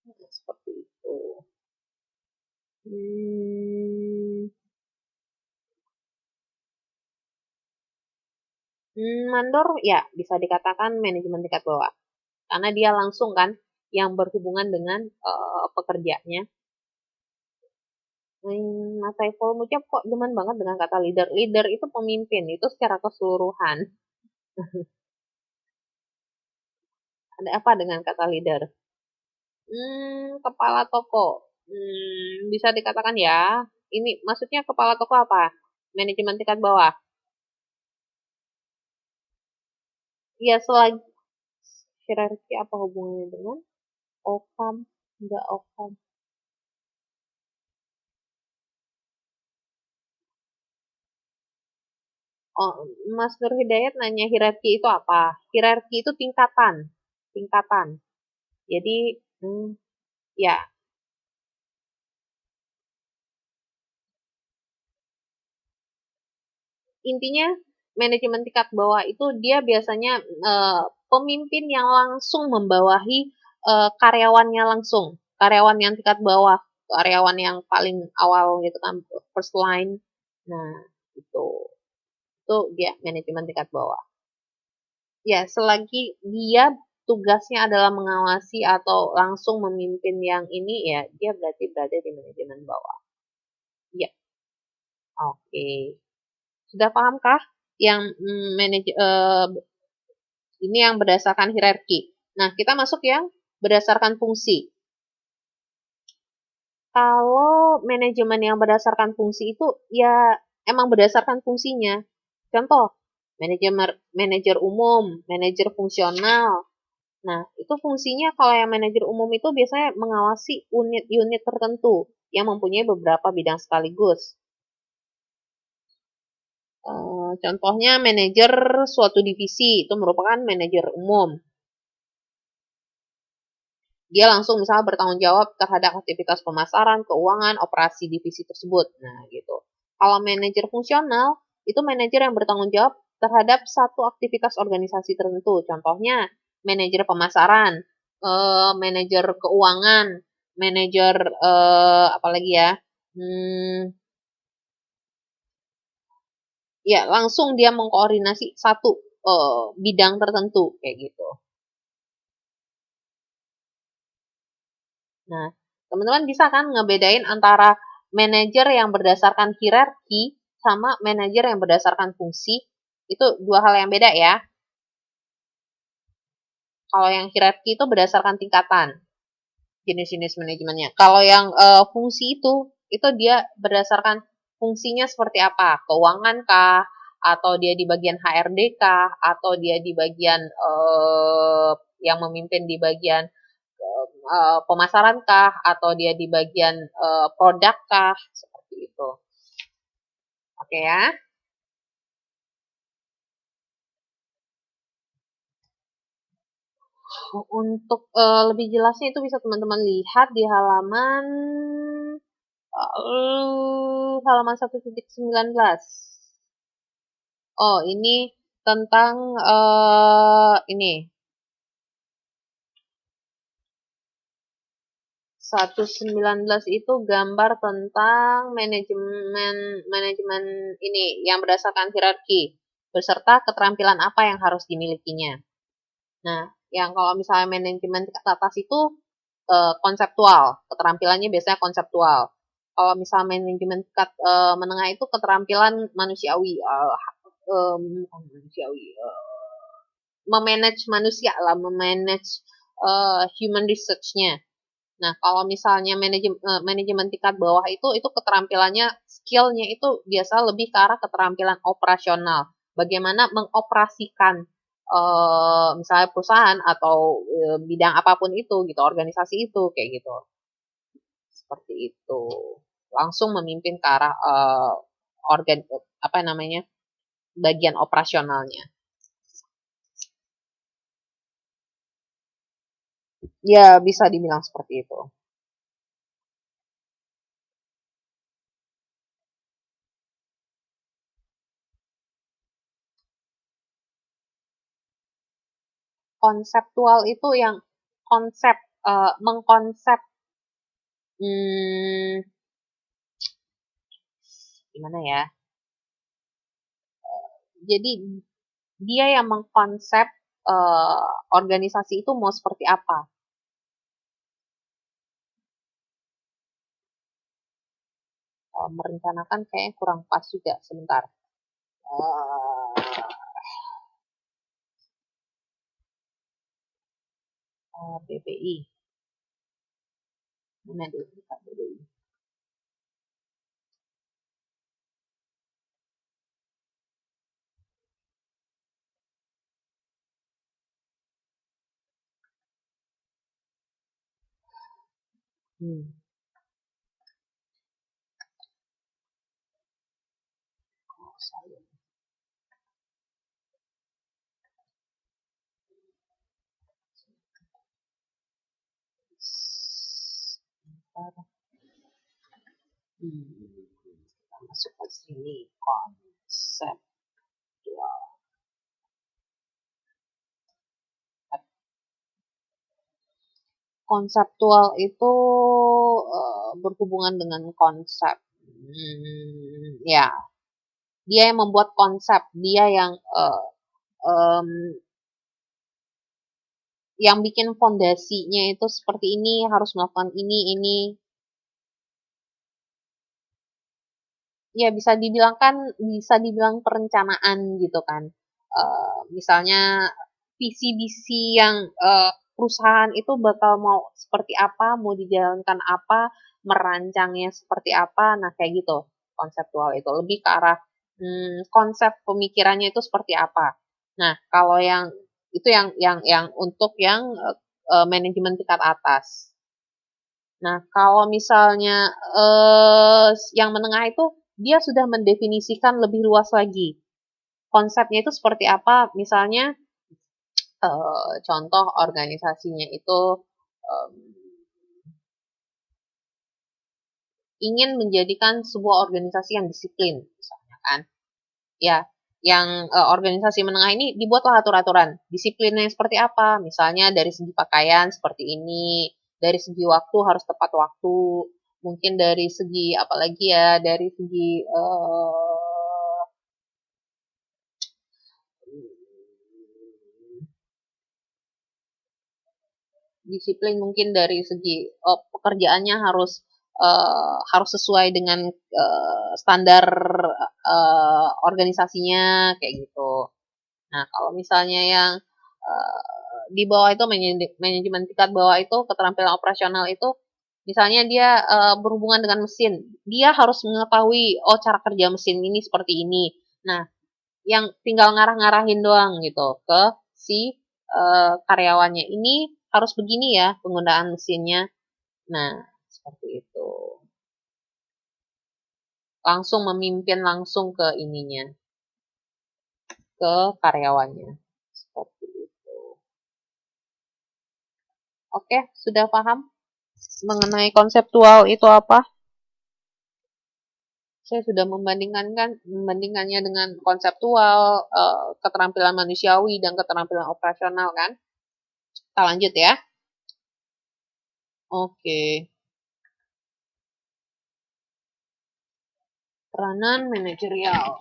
Seperti itu. Hmm, mandor ya bisa dikatakan manajemen tingkat bawah. Karena dia langsung kan yang berhubungan dengan pekerjanya. Mas Saiful Mujab kok demen banget dengan kata leader. Leader itu pemimpin, itu secara keseluruhan. Ada apa dengan kata leader? Kepala toko. Bisa dikatakan ya. Ini maksudnya kepala toko apa? Manajemen tingkat bawah. Ya selagi hierarki apa hubungannya dengan Okam? Enggak Okam. Oh, Mas Nur Hidayat nanya hierarki itu apa? Hierarki itu tingkatan. Tingkatan. Jadi, ya, intinya manajemen tingkat bawah itu dia biasanya pemimpin yang langsung membawahi karyawannya langsung. Karyawan yang tingkat bawah, karyawan yang paling awal gitu kan, first line. Nah, itu itu dia manajemen tingkat bawah. Ya, selagi dia tugasnya adalah mengawasi atau langsung memimpin yang ini ya, dia berarti berada di manajemen bawah. Ya, oke. Sudah pahamkah yang ini yang berdasarkan hierarki. Nah, kita masuk yang berdasarkan fungsi. Kalau manajemen yang berdasarkan fungsi itu ya emang berdasarkan fungsinya. Contoh, manajer umum, manajer fungsional. Nah, itu fungsinya kalau yang manajer umum itu biasanya mengawasi unit-unit tertentu yang mempunyai beberapa bidang sekaligus. Contohnya manajer suatu divisi itu merupakan manajer umum. Dia langsung misalnya bertanggung jawab terhadap aktivitas pemasaran, keuangan, operasi divisi tersebut. Nah, gitu. Kalau manajer fungsional, itu manajer yang bertanggung jawab terhadap satu aktivitas organisasi tertentu. Contohnya, manajer pemasaran, manajer keuangan, manajer apalagi ya, hmm, ya langsung dia mengkoordinasi satu bidang tertentu kayak gitu. Nah, teman-teman bisa kan ngebedain antara manajer yang berdasarkan hierarki sama manajer yang berdasarkan fungsi? Itu dua hal yang beda ya. Kalau yang hierarki itu berdasarkan tingkatan, jenis-jenis manajemennya. Kalau yang fungsi itu dia berdasarkan fungsinya seperti apa? Keuangan kah? Atau dia di bagian HRD kah? Atau dia di bagian yang memimpin di bagian pemasaran kah? Atau dia di bagian produk kah? Seperti itu. Oke ya. Untuk lebih jelasnya itu bisa teman-teman lihat di halaman 1.19. Oh, ini tentang ini 119 itu gambar tentang manajemen manajemen ini yang berdasarkan hierarki beserta keterampilan apa yang harus dimilikinya. Nah, yang kalau misalnya manajemen tingkat atas itu konseptual, keterampilannya biasanya konseptual. Kalau misalnya manajemen tingkat menengah itu keterampilan manusiawi, manusiawi, memanage manusia lah, memanage human research-nya. Nah, kalau misalnya manajemen tingkat bawah itu keterampilannya, skill-nya itu biasa lebih ke arah keterampilan operasional. Bagaimana mengoperasikan misalnya perusahaan atau bidang apapun itu gitu, organisasi itu kayak gitu. Seperti itu. Langsung memimpin ke arah organ apa namanya? Bagian operasionalnya. Ya, bisa dibilang seperti itu. Konseptual itu yang konsep mengkonsep gimana ya? Jadi dia yang mengkonsep organisasi itu mau seperti apa. Merencanakan kayaknya kurang pas juga sebentar. BPI. Mana dia BPI? Saya. Kita masuk ke sini konsep. Konseptual itu berhubungan dengan konsep. Ya, dia yang membuat konsep, dia yang bikin fondasinya itu seperti ini, harus melakukan ini. Ya bisa dibilang perencanaan gitu kan. Misalnya visi-visi yang perusahaan itu bakal mau seperti apa, mau dijalankan apa, merancangnya seperti apa, nah kayak gitu konseptual itu lebih ke arah konsep pemikirannya itu seperti apa. Nah kalau yang itu yang untuk yang manajemen tingkat atas. Nah, kalau misalnya yang menengah itu dia sudah mendefinisikan lebih luas lagi. Konsepnya itu seperti apa? Misalnya contoh organisasinya itu ingin menjadikan sebuah organisasi yang disiplin, misalnya kan. Ya, yang organisasi menengah ini dibuatlah aturan-aturan. Disiplinnya seperti apa? Misalnya dari segi pakaian seperti ini, dari segi waktu harus tepat waktu, mungkin dari segi apalagi ya, dari segi disiplin mungkin dari segi pekerjaannya harus sesuai dengan standar organisasinya kayak gitu. Nah, kalau misalnya yang di bawah itu manajemen tingkat bawah itu keterampilan operasional itu misalnya dia berhubungan dengan mesin, dia harus mengetahui cara kerja mesin ini seperti ini. Nah, yang tinggal ngarah-ngarahin doang gitu ke si karyawannya ini harus begini ya penggunaan mesinnya. Nah, seperti itu. Langsung memimpin langsung ke ininya, ke karyawannya. Seperti itu. Oke, sudah paham mengenai konseptual itu apa? Saya sudah membandingkannya dengan konseptual, keterampilan manusiawi dan keterampilan operasional kan. Kita lanjut ya. Oke. Peranan manajerial.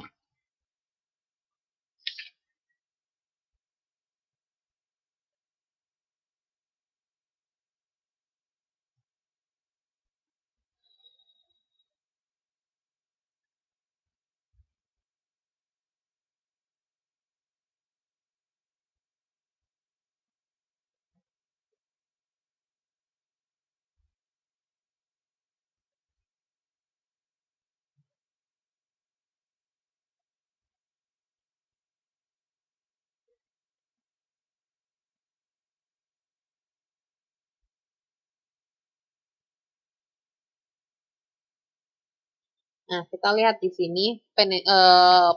Nah, kita lihat di sini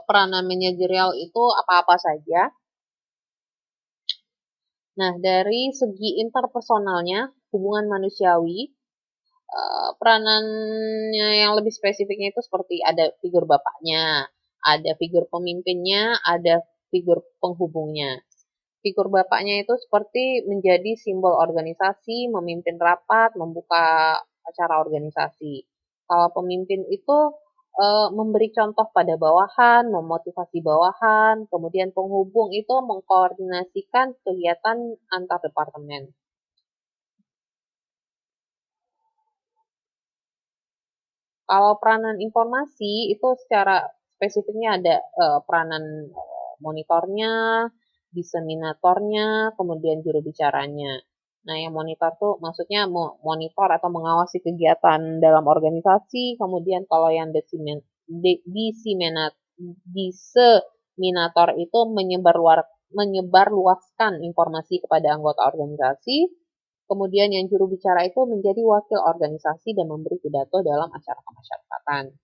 peranan manajerial itu apa-apa saja. Nah, dari segi interpersonalnya, hubungan manusiawi, peranannya yang lebih spesifiknya itu seperti ada figur bapaknya, ada figur pemimpinnya, ada figur penghubungnya. Figur bapaknya itu seperti menjadi simbol organisasi, memimpin rapat, membuka acara organisasi. Kalau pemimpin itu memberi contoh pada bawahan, memotivasi bawahan, kemudian penghubung itu mengkoordinasikan kegiatan antar departemen. Kalau peranan informasi itu secara spesifiknya ada peranan monitornya, diseminatornya, kemudian juru bicaranya. Nah, yang monitor tuh maksudnya monitor atau mengawasi kegiatan dalam organisasi, kemudian kalau yang diseminator itu menyebarluaskan informasi kepada anggota organisasi. Kemudian yang juru bicara itu menjadi wakil organisasi dan memberi pidato dalam acara kemasyarakatan.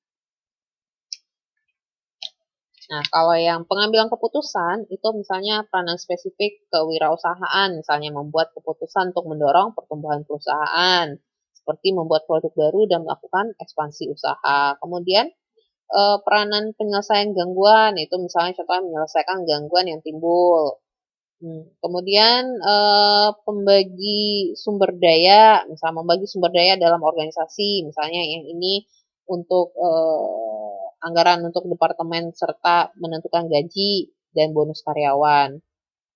Nah, kalau yang pengambilan keputusan itu misalnya peranan spesifik kewirausahaan, misalnya membuat keputusan untuk mendorong pertumbuhan perusahaan, seperti membuat produk baru dan melakukan ekspansi usaha. Kemudian peranan penyelesaian gangguan itu misalnya contohnya menyelesaikan gangguan yang timbul. Kemudian pembagi sumber daya, misalnya membagi sumber daya dalam organisasi, misalnya yang ini untuk anggaran untuk departemen serta menentukan gaji dan bonus karyawan.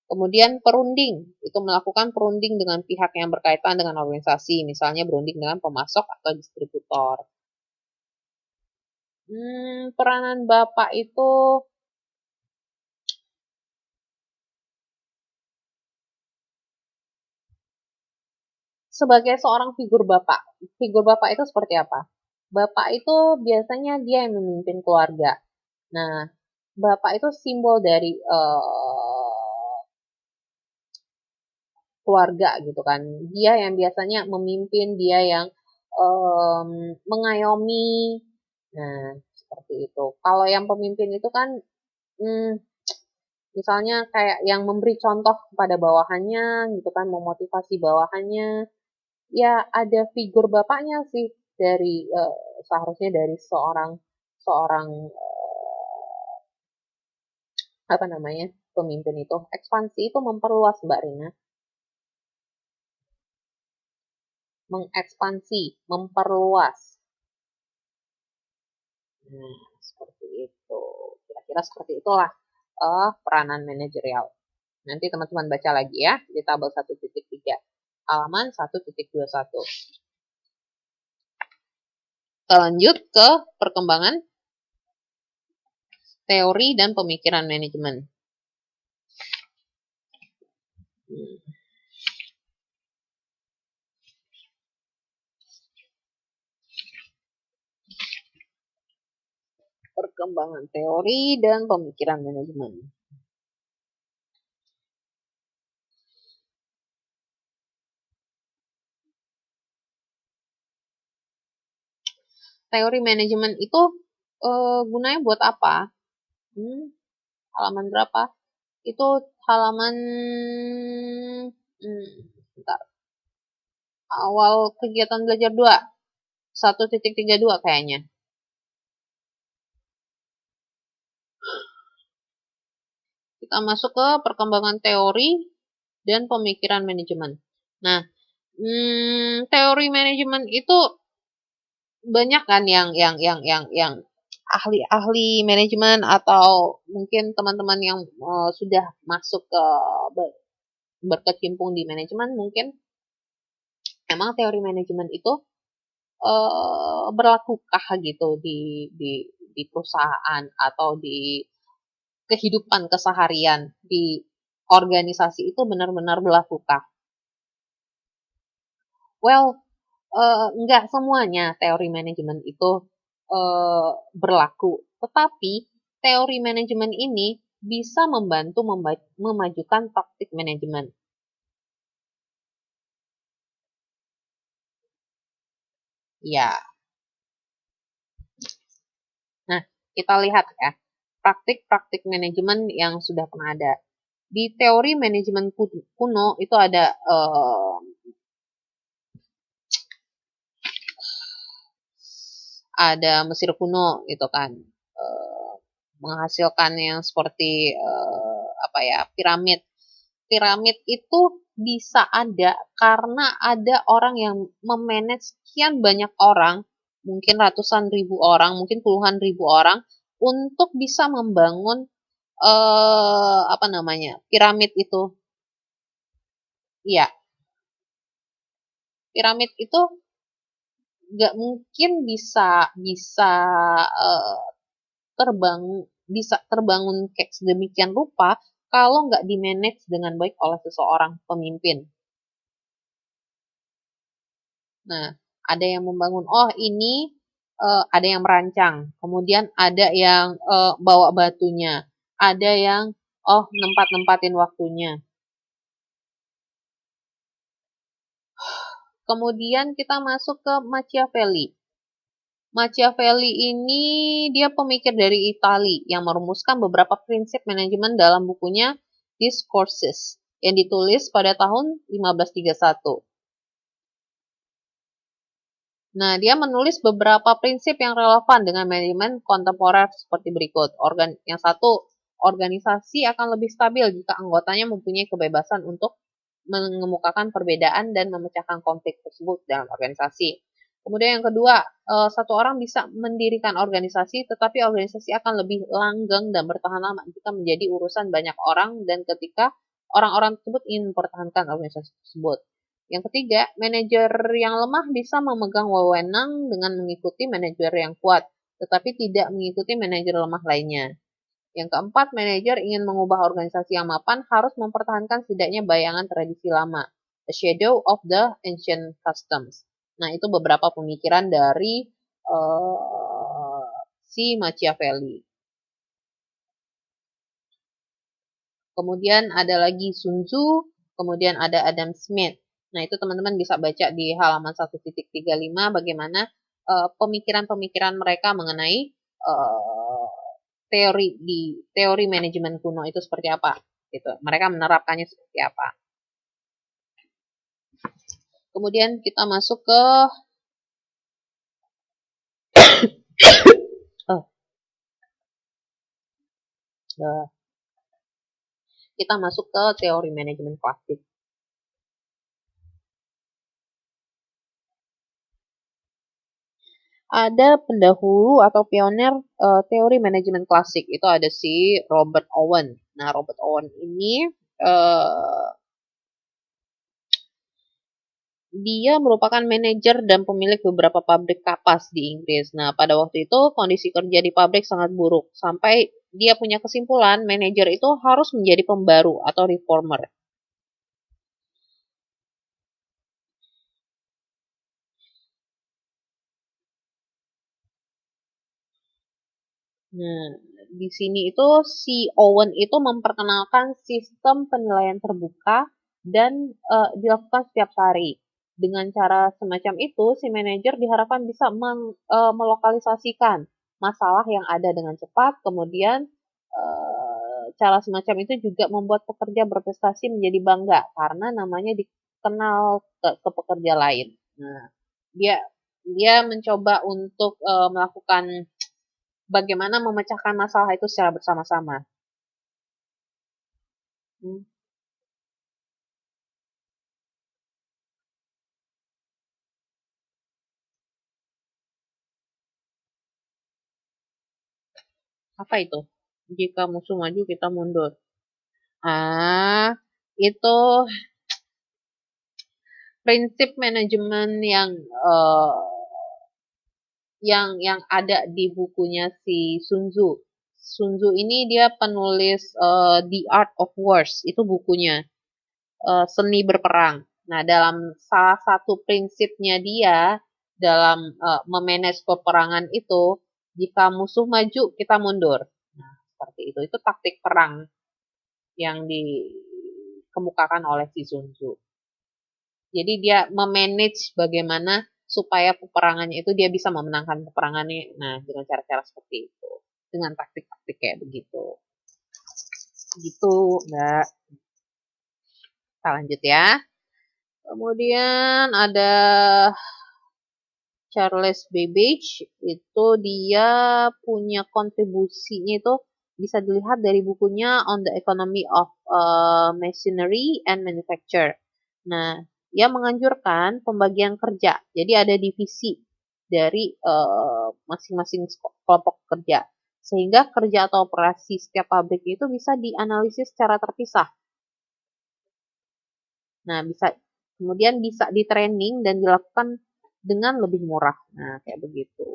Kemudian perunding, itu melakukan perunding dengan pihak yang berkaitan dengan organisasi, misalnya berunding dengan pemasok atau distributor. Peranan Bapak itu sebagai seorang figur bapak. Figur bapak itu seperti apa? Bapak itu biasanya dia yang memimpin keluarga. Nah, bapak itu simbol dari keluarga gitu kan. Dia yang biasanya memimpin, dia yang mengayomi. Nah, seperti itu. Kalau yang pemimpin itu kan misalnya kayak yang memberi contoh kepada bawahannya gitu kan, memotivasi bawahannya. Ya ada figur bapaknya sih dari seharusnya dari seorang seorang apa namanya pemimpin itu. Ekspansi itu memperluas Mbak Rina, mengekspansi, memperluas. Nah, seperti itu. Kira-kira seperti itulah peranan manajerial. Nanti teman-teman baca lagi ya di tabel 1.3 halaman 1.21. Kita lanjut ke perkembangan teori dan pemikiran manajemen. Perkembangan teori dan pemikiran manajemen. Teori manajemen itu gunanya buat apa? Halaman berapa? Itu halaman bentar. Awal kegiatan belajar 2. 1.32 kayaknya. Kita masuk ke perkembangan teori dan pemikiran manajemen. Nah, teori manajemen itu banyak kan yang ahli-ahli manajemen atau mungkin teman-teman yang sudah masuk ke berkecimpung di manajemen mungkin emang teori manajemen itu berlakukah gitu di perusahaan atau di kehidupan keseharian di organisasi itu benar-benar berlakukah? Well, enggak semuanya teori manajemen itu berlaku, tetapi teori manajemen ini bisa membantu memajukan praktik manajemen. Ya. Nah, kita lihat ya, praktik-praktik manajemen yang sudah pernah ada. Di teori manajemen kuno itu ada Mesir kuno gitu kan, menghasilkan yang seperti piramid. piramid itu bisa ada karena ada orang yang memanage sekian banyak orang, mungkin ratusan ribu orang, mungkin puluhan ribu orang, untuk bisa membangun apa namanya, piramid itu. Iya, piramid itu nggak mungkin bisa bisa eh, terbangun bisa terbangun kayak sedemikian rupa kalau nggak di-manage dengan baik oleh seseorang pemimpin. Nah, ada yang membangun, oh ini ada yang merancang, kemudian ada yang bawa batunya, ada yang oh nempat-nempatin waktunya. Kemudian kita masuk ke Machiavelli. Machiavelli ini dia pemikir dari Italia yang merumuskan beberapa prinsip manajemen dalam bukunya Discourses yang ditulis pada tahun 1531. Nah, dia menulis beberapa prinsip yang relevan dengan manajemen kontemporer seperti berikut. Yang satu, organisasi akan lebih stabil jika anggotanya mempunyai kebebasan untuk mengemukakan perbedaan dan memecahkan konflik tersebut dalam organisasi. Kemudian yang kedua, satu orang bisa mendirikan organisasi, tetapi organisasi akan lebih langgeng dan bertahan lama jika menjadi urusan banyak orang dan ketika orang-orang tersebut ingin mempertahankan organisasi tersebut. Yang ketiga, manajer yang lemah bisa memegang wewenang dengan mengikuti manajer yang kuat, tetapi tidak mengikuti manajer lemah lainnya. Yang keempat, manajer ingin mengubah organisasi yang mapan harus mempertahankan setidaknya bayangan tradisi lama, a shadow of the ancient customs. Nah, itu beberapa pemikiran dari si Machiavelli. Kemudian ada lagi Sun Tzu, kemudian ada Adam Smith. Nah, itu teman-teman bisa baca di halaman 1.35 bagaimana pemikiran-pemikiran mereka mengenai teori manajemen kuno itu seperti apa. Gitu. Mereka menerapkannya seperti apa. Kemudian kita masuk ke kita masuk ke teori manajemen klasik. Ada pendahulu atau pionir teori manajemen klasik, itu ada si Robert Owen. Nah, Robert Owen ini dia merupakan manajer dan pemilik beberapa pabrik kapas di Inggris. Nah, pada waktu itu kondisi kerja di pabrik sangat buruk sampai dia punya kesimpulan manajer itu harus menjadi pembaru atau reformer. Nah, di sini itu si Owen itu memperkenalkan sistem penilaian terbuka dan dilakukan setiap hari. Dengan cara semacam itu, si manajer diharapkan bisa melokalisasikan masalah yang ada dengan cepat. Kemudian cara semacam itu juga membuat pekerja berprestasi menjadi bangga karena namanya dikenal ke pekerja lain. Nah, dia dia mencoba untuk melakukan bagaimana memecahkan masalah itu secara bersama-sama. Hmm, apa itu? Jika musuh maju, kita mundur. Ah, itu prinsip manajemen uh, yang ada di bukunya si Sun Tzu. Sun Tzu ini dia penulis The Art of Wars, itu bukunya seni berperang. Nah, dalam salah satu prinsipnya dia dalam memanage peperangan itu, jika musuh maju, kita mundur. Nah, seperti itu. Itu taktik perang yang dikemukakan oleh si Sun Tzu. Jadi dia memanage bagaimana supaya peperangannya itu dia bisa memenangkan peperangannya. Nah, dengan cara-cara seperti itu. Dengan taktik-taktik kayak begitu. Gitu, Mbak. Kita lanjut ya. Kemudian ada Charles Babbage, itu dia punya kontribusinya itu bisa dilihat dari bukunya On the Economy of Machinery and Manufacture. Nah, dia menganjurkan pembagian kerja. Jadi ada divisi dari masing-masing kelompok kerja. Sehingga kerja atau operasi setiap pabrik itu bisa dianalisis secara terpisah. Nah, kemudian bisa di training dan dilakukan dengan lebih murah. Nah, kayak begitu.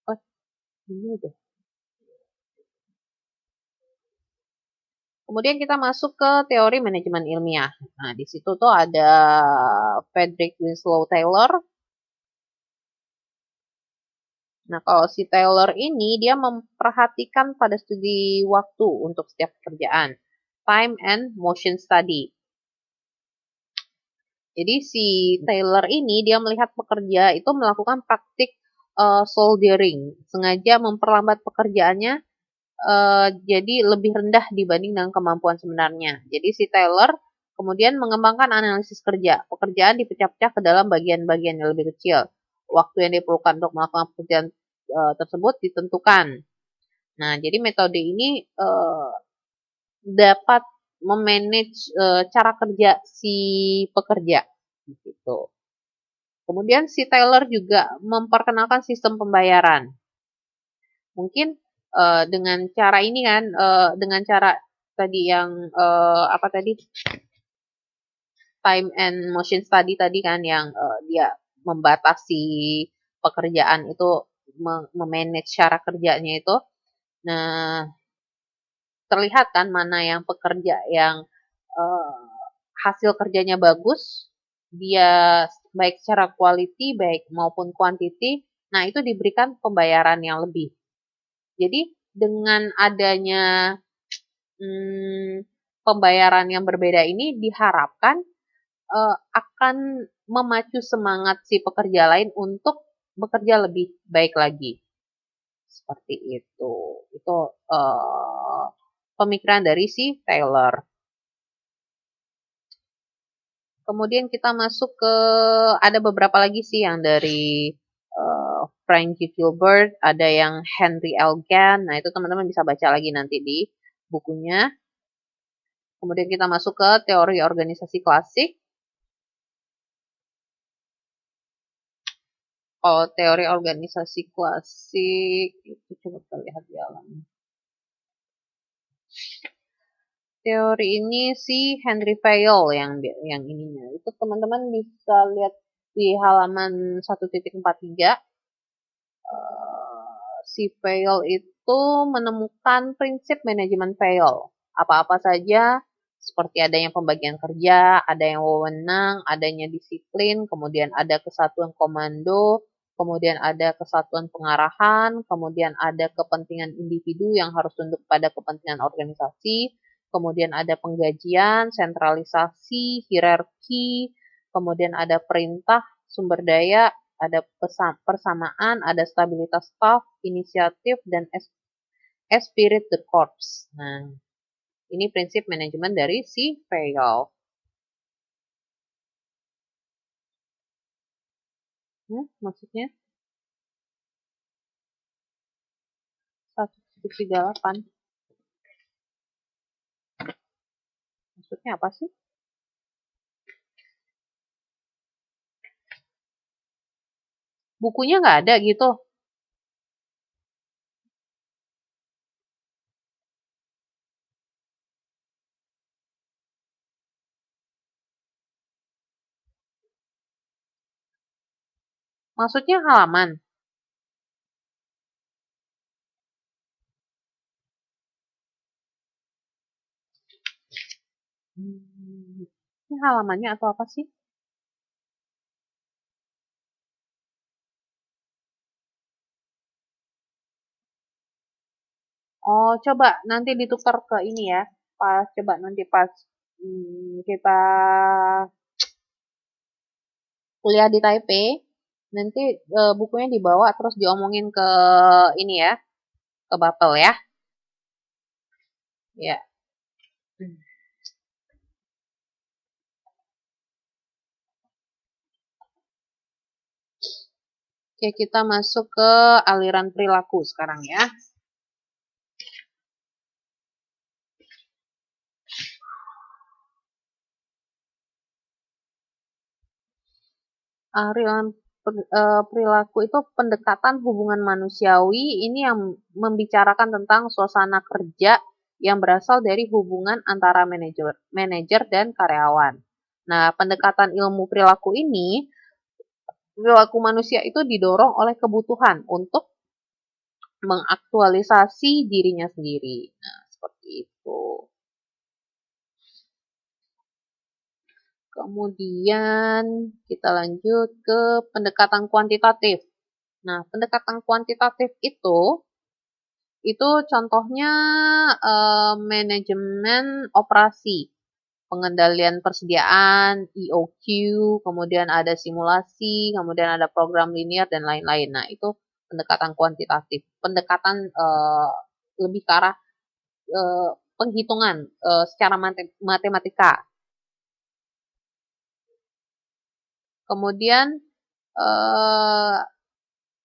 Oh, ini tuh. Kemudian kita masuk ke teori manajemen ilmiah. Nah, di situ tuh ada Frederick Winslow Taylor. Nah, kalau si Taylor ini dia memperhatikan pada studi waktu untuk setiap pekerjaan. Time and motion study. Jadi si Taylor ini dia melihat pekerja itu melakukan praktik soldering, sengaja memperlambat pekerjaannya jadi lebih rendah dibanding dengan kemampuan sebenarnya. Jadi si Taylor kemudian mengembangkan analisis kerja. Pekerjaan dipecah-pecah ke dalam bagian-bagian yang lebih kecil. Waktu yang diperlukan untuk melakukan pekerjaan tersebut ditentukan. Nah, jadi metode ini dapat memanage cara kerja si pekerja gitu. Kemudian si Taylor juga memperkenalkan sistem pembayaran. Mungkin dengan cara ini kan, dengan cara tadi yang apa tadi time and motion study tadi kan yang dia membatasi pekerjaan itu, memanage cara kerjanya itu. Nah, terlihat kan mana yang pekerja yang uh, hasil kerjanya bagus, dia baik secara quality baik maupun quantity, nah itu diberikan pembayaran yang lebih. Jadi dengan adanya pembayaran yang berbeda ini diharapkan akan memacu semangat si pekerja lain untuk bekerja lebih baik lagi. Seperti itu. Itu pemikiran dari si Taylor. Kemudian kita masuk ke ada beberapa lagi sih yang dari Frank Gilbert, ada yang Henry L. Gann. Nah, itu teman-teman bisa baca lagi nanti di bukunya. Kemudian kita masuk ke teori organisasi klasik. Kalau teori organisasi klasik, itu coba kita lihat di alamnya. Teori ini si Henry Fayol yang ininya. Itu teman-teman bisa lihat di halaman 1.43. Si Fayol itu menemukan prinsip manajemen Fayol. Apa-apa saja seperti adanya pembagian kerja, ada yang wewenang, adanya disiplin, kemudian ada kesatuan komando, kemudian ada kesatuan pengarahan, kemudian ada kepentingan individu yang harus tunduk pada kepentingan organisasi, kemudian ada penggajian, sentralisasi, hierarki, kemudian ada perintah, sumber daya, ada persamaan, ada stabilitas staff, inisiatif, dan esprit de corps. Nah, ini prinsip manajemen dari si Fayol. Maksudnya 1.38. Maksudnya apa sih? Bukunya nggak ada gitu. Maksudnya halaman. Ini halamannya atau apa sih? Oh, coba nanti ditukar ke ini ya. Coba nanti pas kita kuliah di Taipei, nanti bukunya dibawa terus diomongin ke ini ya, ke Bapel ya. Ya. Oke, kita masuk ke aliran perilaku sekarang ya. Aliran perilaku itu pendekatan hubungan manusiawi ini yang membicarakan tentang suasana kerja yang berasal dari hubungan antara manajer dan karyawan. Nah, pendekatan ilmu perilaku ini, perilaku manusia itu didorong oleh kebutuhan untuk mengaktualisasi dirinya sendiri. Nah, seperti itu. Kemudian kita lanjut ke pendekatan kuantitatif. Nah, pendekatan kuantitatif itu contohnya manajemen operasi, pengendalian persediaan, EOQ, kemudian ada simulasi, kemudian ada program linear dan lain-lain. Nah, itu pendekatan kuantitatif, pendekatan lebih ke arah penghitungan secara matematika. Kemudian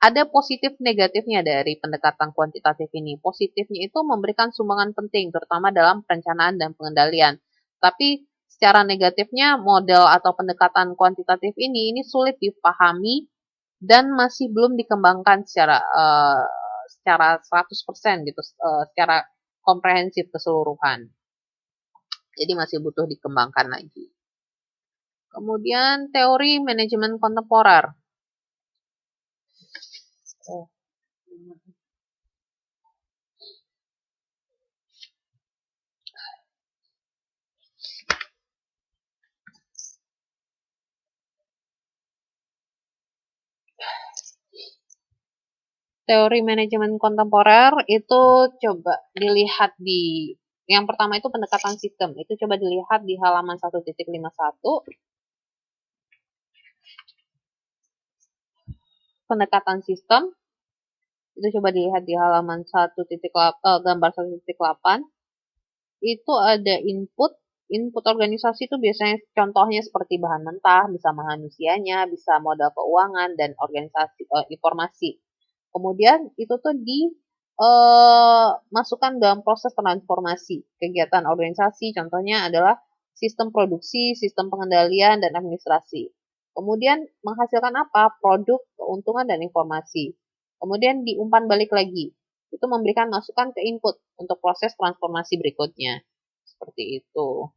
ada positif negatifnya dari pendekatan kuantitatif ini. Positifnya itu memberikan sumbangan penting, terutama dalam perencanaan dan pengendalian. Tapi secara negatifnya model atau pendekatan kuantitatif ini sulit dipahami dan masih belum dikembangkan secara 100% gitu, secara komprehensif keseluruhan. Jadi masih butuh dikembangkan lagi. Kemudian teori manajemen kontemporer. Teori manajemen kontemporer itu coba dilihat yang pertama itu pendekatan sistem. Itu coba dilihat di halaman 1.51. Pendekatan sistem itu coba dilihat di halaman gambar 1.8. Itu ada input organisasi itu biasanya contohnya seperti bahan mentah, bisa manusianya, bisa modal keuangan dan organisasi informasi. Kemudian itu tuh masukkan dalam proses transformasi kegiatan organisasi, contohnya adalah sistem produksi, sistem pengendalian, dan administrasi. Kemudian menghasilkan apa? Produk, keuntungan, dan informasi. Kemudian diumpan balik lagi. Itu memberikan masukan ke input untuk proses transformasi berikutnya. Seperti itu.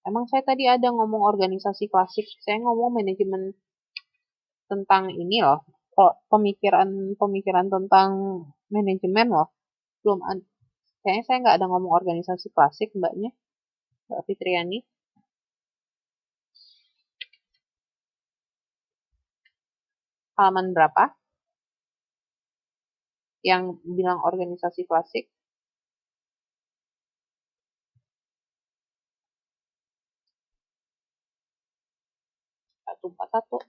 Emang saya tadi ada ngomong organisasi klasik, saya ngomong manajemen tentang ini loh, pemikiran tentang manajemen loh. Belum ada, kayaknya saya nggak ada ngomong organisasi klasik mbaknya, Mbak Fitriani. Halaman berapa? Yang bilang organisasi klasik? 141.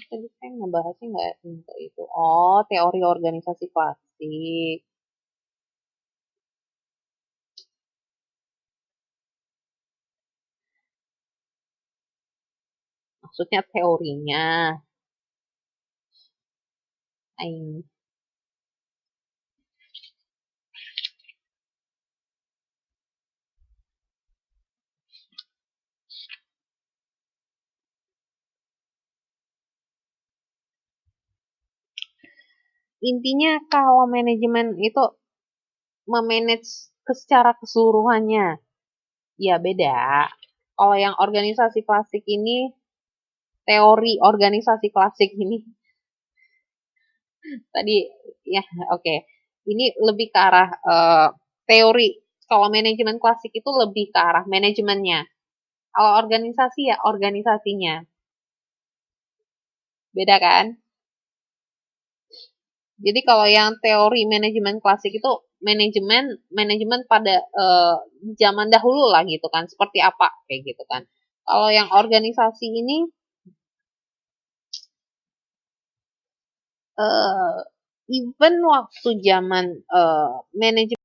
Tadi saya ngebahasnya nggak itu. Oh, teori organisasi klasik. Maksudnya teorinya. Aing. Intinya kalau manajemen itu memanage secara keseluruhannya, ya beda. Kalau yang organisasi klasik ini, teori organisasi klasik ini, tadi ya oke. Ini lebih ke arah teori. Kalau manajemen klasik itu lebih ke arah manajemennya. Kalau organisasi ya organisasinya. Beda kan? Jadi kalau yang teori manajemen klasik itu manajemen pada zaman dahulu lah gitu kan, seperti apa kayak gitu kan. Kalau yang organisasi ini even waktu zaman manajemen